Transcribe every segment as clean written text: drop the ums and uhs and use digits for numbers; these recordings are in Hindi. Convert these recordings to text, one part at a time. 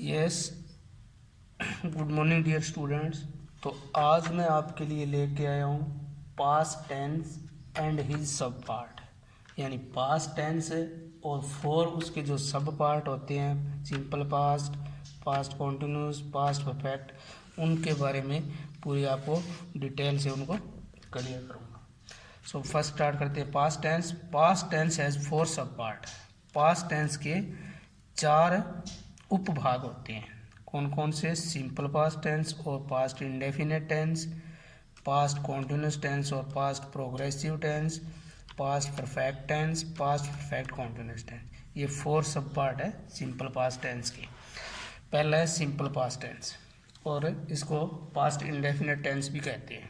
Yes, good morning dear students. तो आज मैं आपके लिए लेके आया हूँ past tense and his sub part, यानी पास्ट टेंस और फोर उसके जो सब पार्ट होते हैं, simple past, past continuous, past perfect, उनके बारे में पूरी आपको डिटेल से उनको क्लियर करूँगा। सो फर्स्ट स्टार्ट करते हैं past tense. Past tense has four sub part. Past tense के चार उपभाग होते हैं। कौन कौन से? सिंपल पास्ट टेंस और past indefinite tense, past continuous tense और past progressive tense, past perfect tense, past perfect continuous tense. ये फोर सब पार्ट है सिंपल पास्ट टेंस के। पहला है सिंपल पास्ट टेंस और इसको पास्ट इंडेफिनिट टेंस भी कहते हैं।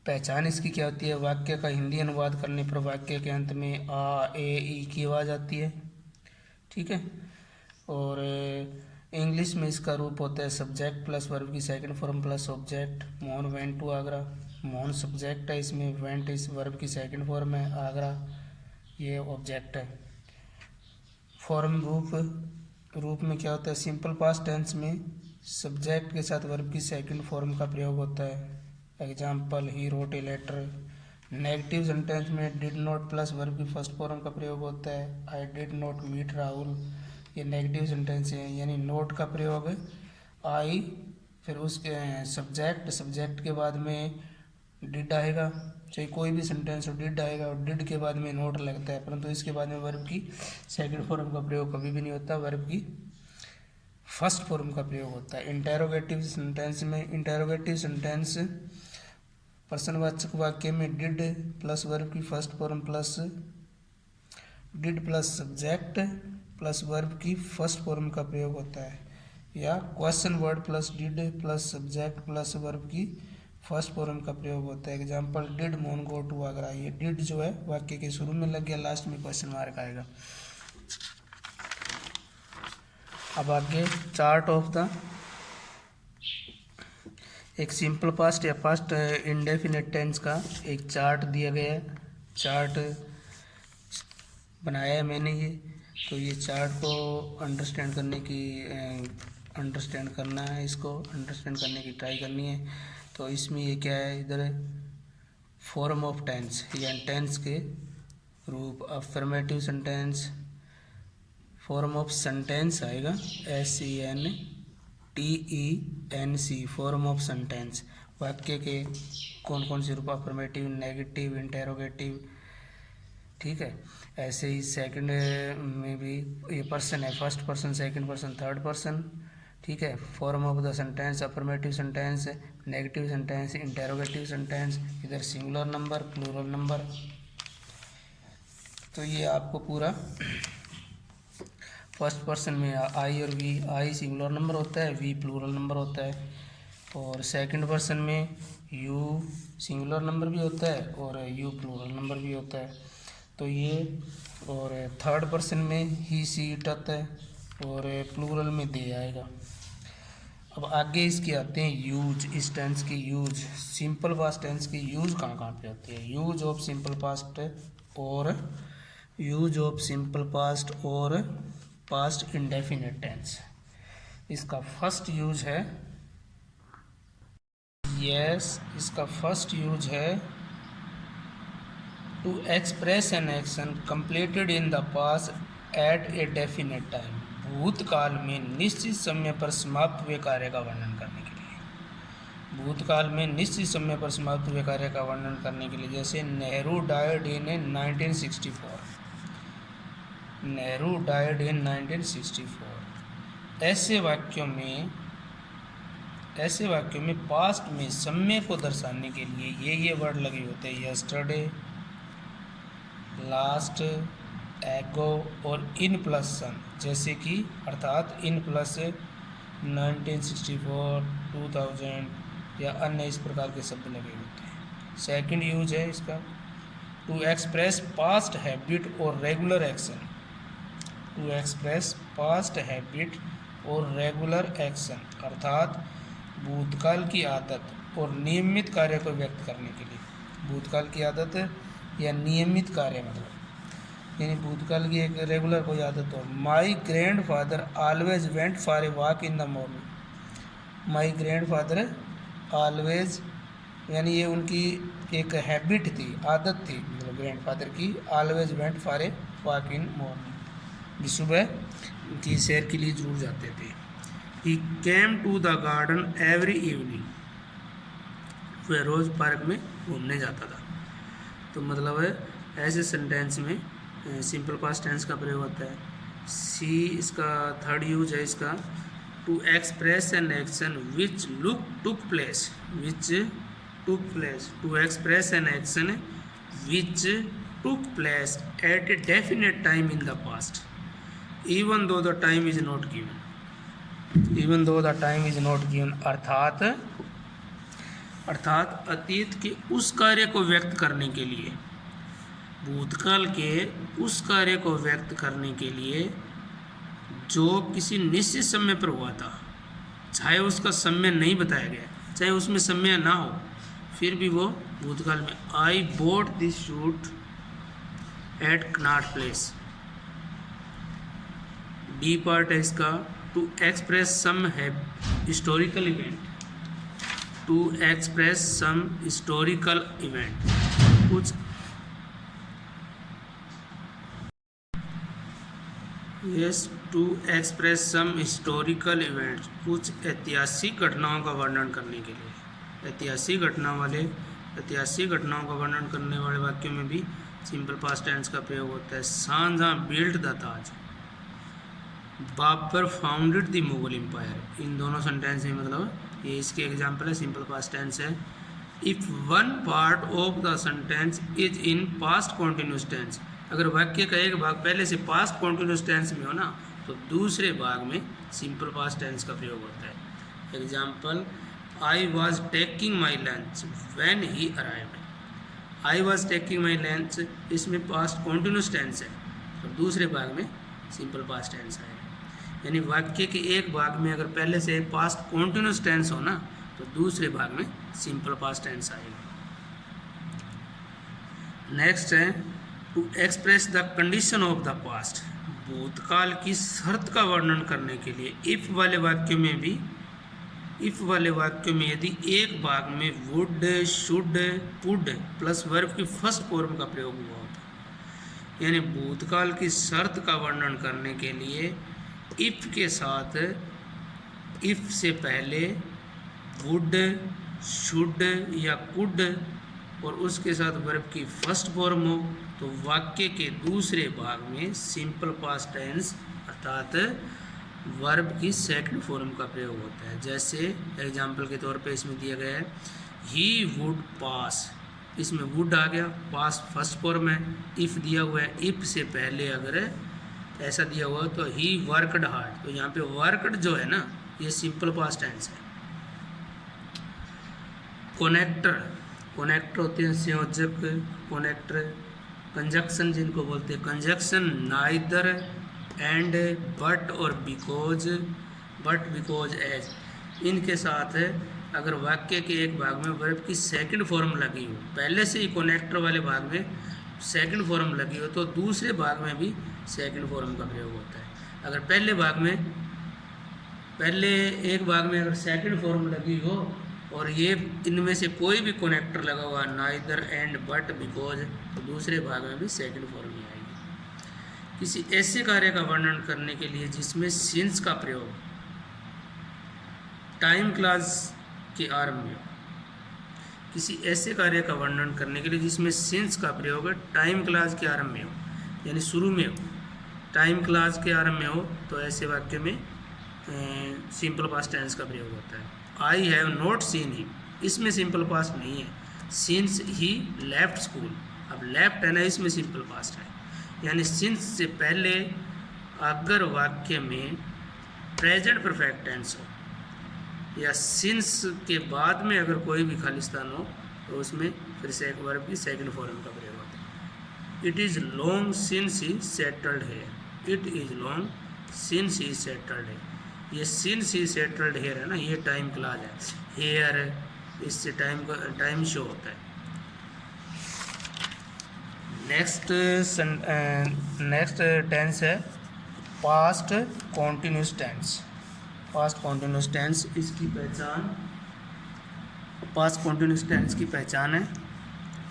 पहचान इसकी क्या होती है? वाक्य का हिंदी अनुवाद करने पर वाक्य के अंत में आ, ए, ई की आवाज़ आती है, ठीक है। और इंग्लिश में इसका रूप होता है सब्जेक्ट प्लस वर्ब की second form plus object. Mohan went to Agra, Mohan subject है इसमें, वेंट इस वर्ब की सेकंड फॉर्म है, आगरा ये ऑब्जेक्ट है। फॉर्म रूप में क्या होता है? सिंपल पास्ट टेंस में सब्जेक्ट के साथ वर्ब की सेकंड फॉर्म का प्रयोग होता है। Example, he wrote a letter. Negative sentence में डिड नॉट प्लस वर्ब की फर्स्ट फॉर्म का प्रयोग होता है। I did not meet Rahul, ये नेगेटिव सेंटेंस है, यानी नोट का प्रयोग आई, फिर उसके सब्जेक्ट के बाद में डिड आएगा। चाहे कोई भी सेंटेंस हो, डिड आएगा और डिड के बाद में नोट लगता है, परंतु इसके बाद में वर्ब की सेकंड फॉर्म का प्रयोग कभी भी नहीं होता, वर्ब की फर्स्ट फॉर्म का प्रयोग होता है। इंटेरोगेटिव सेंटेंस में, इंटेरोगेटिव सेंटेंस प्रश्नवाचक वाक्य में डिड प्लस वर्ब की first form plus did plus subject plus verb की फर्स्ट फॉर्म का प्रयोग होता है। या question word plus did plus subject plus verb की फर्स्ट फॉर्म का प्रयोग होता है। Example, did Mohan go to Agra. ये डिड जो है वाक्य के शुरू में लग गया, लास्ट में क्वेश्चन मार्क आएगा। अब आगे चार्ट ऑफ द, एक सिंपल पास्ट या पास्ट इंडेफिनिट टेंस का एक चार्ट दिया गया है। चार्ट बनाया है मैंने ये, तो ये चार्ट को अंडरस्टैंड करना है, इसको अंडरस्टैंड करने की ट्राई करनी है। तो इसमें ये क्या है, इधर फॉर्म ऑफ टेंस या टेंस के रूप, affirmative sentence, form of sentence आएगा SENTENC, फॉर्म ऑफ सेंटेंस। वाक्य के कौन कौन से रूप? अफर्मेटिव, नेगेटिव, इंटेरोगेटिव, ठीक है। ऐसे ही सेकंड में भी ये पर्सन है, first person, second person, third person, ठीक है। Form of the sentence, affirmative sentence, negative sentence, interrogative sentence, इधर सिंगुलर नंबर, प्लूरल नंबर। तो ये आपको पूरा फर्स्ट पर्सन में आई और वी, आई सिंगुलर नंबर होता है, वी प्लूरल नंबर होता है। और सेकंड पर्सन में यू सिंगुलर नंबर भी होता है और यू प्लूरल नंबर भी होता है। तो ये, और थर्ड पर्सन में ही सी इट आता है और प्लूरल में दे आएगा। अब आगे इसके आते हैं यूज। इस टेंस की यूज, सिंपल पास्ट टेंस की यूज कहाँ कहाँ पे होती है? यूज ऑफ सिंपल पास्ट और यूज ऑफ सिंपल पास्ट और पास्ट इंडेफिनिट टेंस। इसका फर्स्ट यूज है, इसका फर्स्ट यूज है to express an action completed in the past at a definite time. भूतकाल में निश्चित समय पर समाप्त हुए कार्य का वर्णन करने के लिए। भूतकाल में निश्चित समय पर समाप्त हुए कार्य का वर्णन करने के लिए, जैसे Nehru died in 1964, Nehru died in 1964। ऐसे वाक्यों में पास्ट में समय को दर्शाने के लिए ये वर्ड लगे होते हैं, यस्टरडे, लास्ट, एगो और इन प्लस सन, जैसे कि अर्थात इन प्लस 1964, 2000 या अन्य इस प्रकार के शब्द लगे होते हैं। सेकंड यूज है इसका, टू एक्सप्रेस पास्ट हैबिट और regular action. To express past habit और रेगुलर एक्शन, अर्थात भूतकाल की आदत और नियमित कार्य को व्यक्त करने के लिए। भूतकाल की आदत या नियमित कार्य, मतलब यानी भूतकाल की एक रेगुलर कोई आदत हो। My grandfather always went for a walk in the morning. My grandfather always, यानी ये उनकी एक हैबिट थी, आदत थी, मतलब ग्रैंड फादर की, always went for a walk in morning, सुबह की सैर के लिए जरूर जाते थे। He came to the garden every evening, वह रोज़ पार्क में घूमने जाता था। तो मतलब है ऐसे सेंटेंस में सिंपल पास्ट टेंस का प्रयोग होता है। सी इसका थर्ड यूज है इसका, to express an action which took place, to express an action which took place at a definite time in the past even though the time is not given, अर्थात अतीत के उस कार्य को व्यक्त करने के लिए, भूतकाल के उस कार्य को व्यक्त करने के लिए जो किसी निश्चित समय पर हुआ था, चाहे उसका समय नहीं बताया गया, चाहे उसमें समय ना हो, फिर भी वो भूतकाल में। I bought this suit at Connaught Place. D part है इसका, to express some historical event, to express some historical event, कुछ to express some historical events, कुछ ऐतिहासिक घटनाओं का वर्णन करने के लिए। ऐतिहासिक घटनाओं का वर्णन करने वाले वाक्यों में भी सिंपल पास्ट टेंस का प्रयोग होता है। Shahjahan built the Taj, Babar founded the Mughal empire. इन दोनों सेंटेंस में मतलब ये इसके एग्जाम्पल है, सिंपल पास्ट टेंस है। If one part of the sentence is in past continuous tense, अगर वाक्य का एक भाग पहले से पास्ट कॉन्टिन्यूस टेंस में हो ना, तो दूसरे भाग में सिंपल पास्ट टेंस का प्रयोग होता है। Example, I was taking my lunch when he arrived. I was taking my lunch, इसमें पास्ट कॉन्टिन्यूस टेंस है, और दूसरे भाग में सिंपल पास्ट टेंस है। यानी वाक्य के एक भाग में अगर पहले से पास्ट कॉन्टिन्यूस टेंस हो ना, तो दूसरे भाग में सिंपल पास्ट टेंस आएगा। नेक्स्ट है to express the condition of the past, भूतकाल की शर्त का वर्णन करने के लिए। इफ वाले वाक्य में यदि एक भाग में would, should, would plus verb की फर्स्ट फॉर्म का प्रयोग हुआ होता, यानी भूतकाल की शर्त का वर्णन करने के लिए इफ के साथ, इफ से पहले वुड, शुड या कुड और उसके साथ वर्ब की फर्स्ट फॉर्म हो, तो वाक्य के दूसरे भाग में सिंपल पास्ट टेंस अर्थात वर्ब की सेकंड फॉर्म का प्रयोग होता है। जैसे एग्जाम्पल के तौर पे इसमें दिया गया है, ही वुड पास, इसमें वुड आ गया, पास फर्स्ट फॉर्म है। इफ़ दिया हुआ है, इफ़ से पहले अगर ऐसा दिया हुआ तो ही वर्कड हार्ड, तो यहाँ पे वर्कड जो है ना, ये सिंपल पास्ट टेंस है। कनेक्टर होते हैं संयोजक, कनेक्टर। कंजक्शन जिनको बोलते हैं, कंजक्शन नाइदर, एंड, बट और बिकॉज, बट, बिकॉज, एज, इनके साथ अगर वाक्य के एक भाग में वर्ब की सेकंड फॉर्म लगी हो, पहले से ही कनेक्टर वाले भाग में सेकंड फॉर्म लगी हो, तो दूसरे भाग में भी सेकंड फॉर्म का प्रयोग होता है। अगर पहले एक भाग में अगर सेकंड फॉर्म लगी हो और ये इनमें से कोई भी कनेक्टर लगा हुआ, नाइदर, एंड, बट, बिकॉज, तो दूसरे भाग में भी सेकंड फॉर्म ही आएगी। किसी ऐसे कार्य का वर्णन करने के लिए जिसमें सिंस का प्रयोग टाइम क्लास के आरंभ में हो, किसी ऐसे कार्य का वर्णन करने के लिए जिसमें सिंस का प्रयोग टाइम क्लास के आरंभ में हो, यानी शुरू में हो, टाइम क्लास के आरंभ में हो, तो ऐसे वाक्य में सिंपल पास्ट टेंस का प्रयोग होता है। I have not seen him, इसमें सिंपल पास्ट नहीं है, सिंस ही लेफ्ट स्कूल, अब लेफ्ट है ना, इसमें सिंपल पास्ट है। यानी सिंस से पहले अगर वाक्य में प्रेजेंट परफेक्ट टेंस हो या सिंस के बाद में अगर कोई भी खालिस्तान हो, तो उसमें फिर से एक वर्ब की सेकंड फॉर्म का प्रयोग होता है। It is long since he settled here, it is long since he settled here, ये सिंस ही सेटल्ड हेयर है ना, ये टाइम क्लास है, हेयर इससे टाइम शो होता है। नेक्स्ट टेंस है past continuous tense. Past continuous tense इसकी पहचान, पास्ट कॉन्टिन्यूस टेंस की पहचान है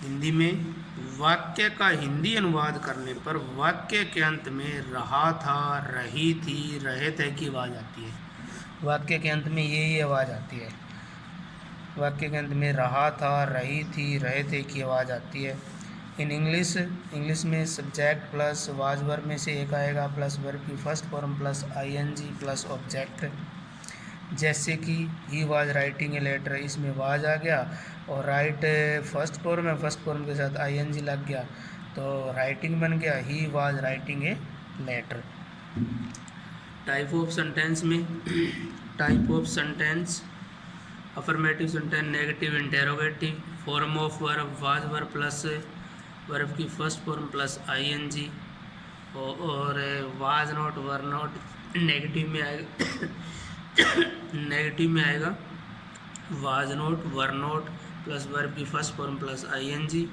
हिंदी में वाक्य का हिंदी अनुवाद करने पर वाक्य के अंत में रहा था, रही थी, रहे थे की आवाज़ आती है। वाक्य के अंत में ये आवाज़ आती है। वाक्य के अंत में रहा था, रही थी, रहे थे की आवाज़ आती है। इन इंग्लिश में सब्जेक्ट प्लस वाज वर्ब में से एक आएगा, प्लस वर्ब की first form plus ING plus object. जैसे कि he was writing a letter, इसमें वाज आ गया और राइट फर्स्ट फॉर्म है, फर्स्ट फॉर्म के साथ आईएनजी लग गया तो राइटिंग बन गया, he was writing a letter. Type of sentence में type of sentence affirmative sentence, negative, interrogative, form of verb was verb plus verb की फर्स्ट फॉर्म प्लस आईएनजी, और was not were not negative में आएगा नेगेटिव में आएगा was not were not plus verb की फर्स्ट फॉर्म प्लस आईएनजी।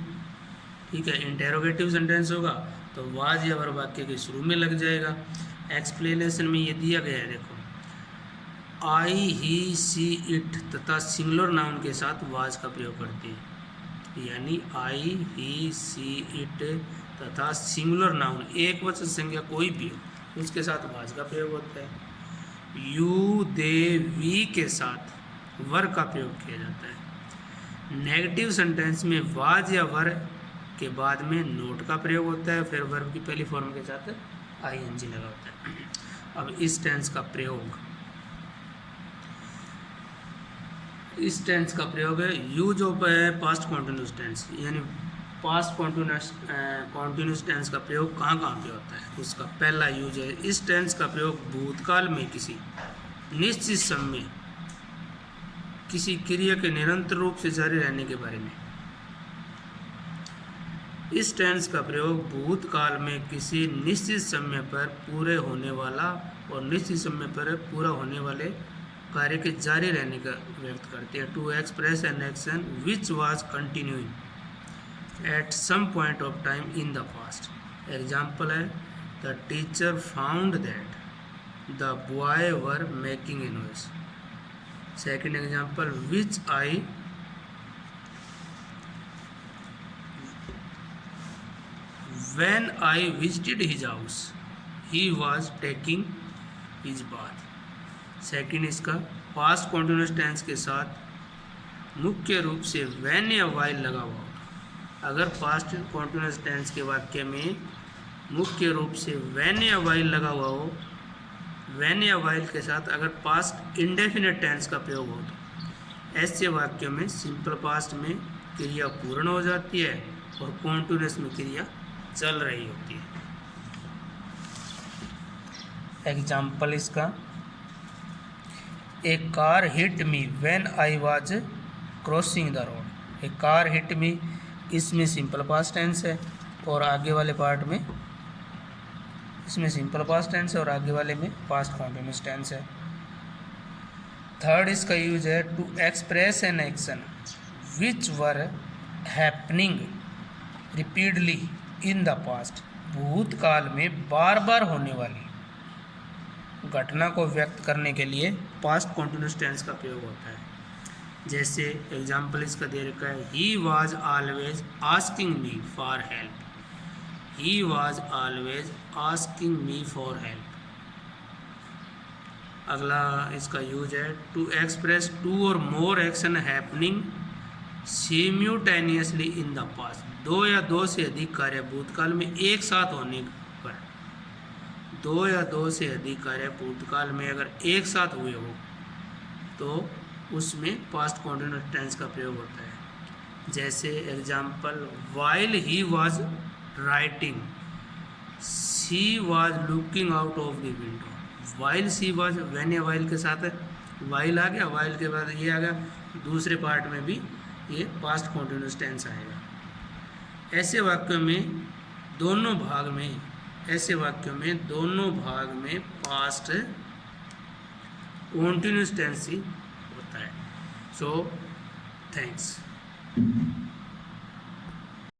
ठीक है। इंटेरोगेटिव सेंटेंस होगा तो वाज या वर्ब वाक्य के शुरू में लग जाएगा। एक्सप्लेनेशन में ये दिया गया है, देखो आई ही सी इट तथा सिंगुलर नाउन के साथ वाज का प्रयोग करते हैं, यानी आई ही सी इट तथा सिंगुलर नाउन एक वचन संज्ञा कोई भी हो उसके साथ वाज का प्रयोग होता है। यू दे वी के साथ वर का प्रयोग किया जाता है। नेगेटिव सेंटेंस में वाज या वर के बाद में नोट का प्रयोग होता है, फिर वर्ब की पहली फॉर्म के साथ आईएनजी लगा होता है। अब इस टेंस का प्रयोग, इस टेंस का प्रयोग है use of past continuous tense, यानी पास्ट कॉन्टिन्यूस टेंस का प्रयोग कहाँ कहाँ पे होता है। उसका पहला यूज है, इस टेंस का प्रयोग भूतकाल में किसी निश्चित समय किसी क्रिया के निरंतर रूप से जारी रहने के बारे में। इस टेंस का प्रयोग भूतकाल में किसी निश्चित समय पर पूरे होने वाला और निश्चित समय पर पूरा होने वाले कार्य के जारी रहने का व्यक्त करते हैं। To express an action which was continuing at some point of time in the past. Example है the teacher found that the boy were making a noise. Second example, which I when I visited his house he was taking his bath. Second इसका पास्ट कॉन्टिन्यूस टेंस के साथ मुख्य रूप से when या while लगा हुआ। अगर पास्ट कॉन्टिन्यूस टेंस के वाक्य में मुख्य रूप से when या while लगा हुआ हो, when या while के साथ अगर पास्ट इंडेफिनिट टेंस का प्रयोग हो तो ऐसे वाक्यों में सिंपल पास्ट में क्रिया पूर्ण हो जाती है और कॉन्टिन्यूस में क्रिया चल रही होती है। एग्जाम्पल इसका, a car hit me when I was crossing the road. A car hit me, इसमें सिंपल पास्ट टेंस है और आगे वाले पार्ट में इसमें सिंपल पास्ट टेंस है और आगे वाले में पास्ट कॉन्टिन्यूस टेंस है। थर्ड इसका यूज है to express an action which were happening repeatedly in the past. भूतकाल में बार बार होने वाली घटना को व्यक्त करने के लिए पास्ट कॉन्टिन्यूस टेंस का प्रयोग होता है। जैसे एग्जाम्पल इसका दे रखा है, he was always asking me for help. He was always asking me for help. अगला इसका यूज है टू एक्सप्रेस टू और more action happening simultaneously in the past. दो या दो से अधिक कार्य भूतकाल में एक साथ होने पर, दो या दो से अधिक कार्य भूतकाल में अगर एक साथ हुए हो तो उसमें पास्ट कॉन्टिन्यूस टेंस का प्रयोग होता है। जैसे example, while he was writing she was looking out of the window. While she was, when या वाइल के साथ वाइल आ गया, वाइल के बाद ये आ गया, दूसरे पार्ट में भी ये पास्ट कॉन्टिन्यूस टेंस आएगा। ऐसे वाक्यों में दोनों भाग में, ऐसे वाक्यों में दोनों भाग में पास्ट कॉन्टिन्यूस टेंस ही होता है। So thanks.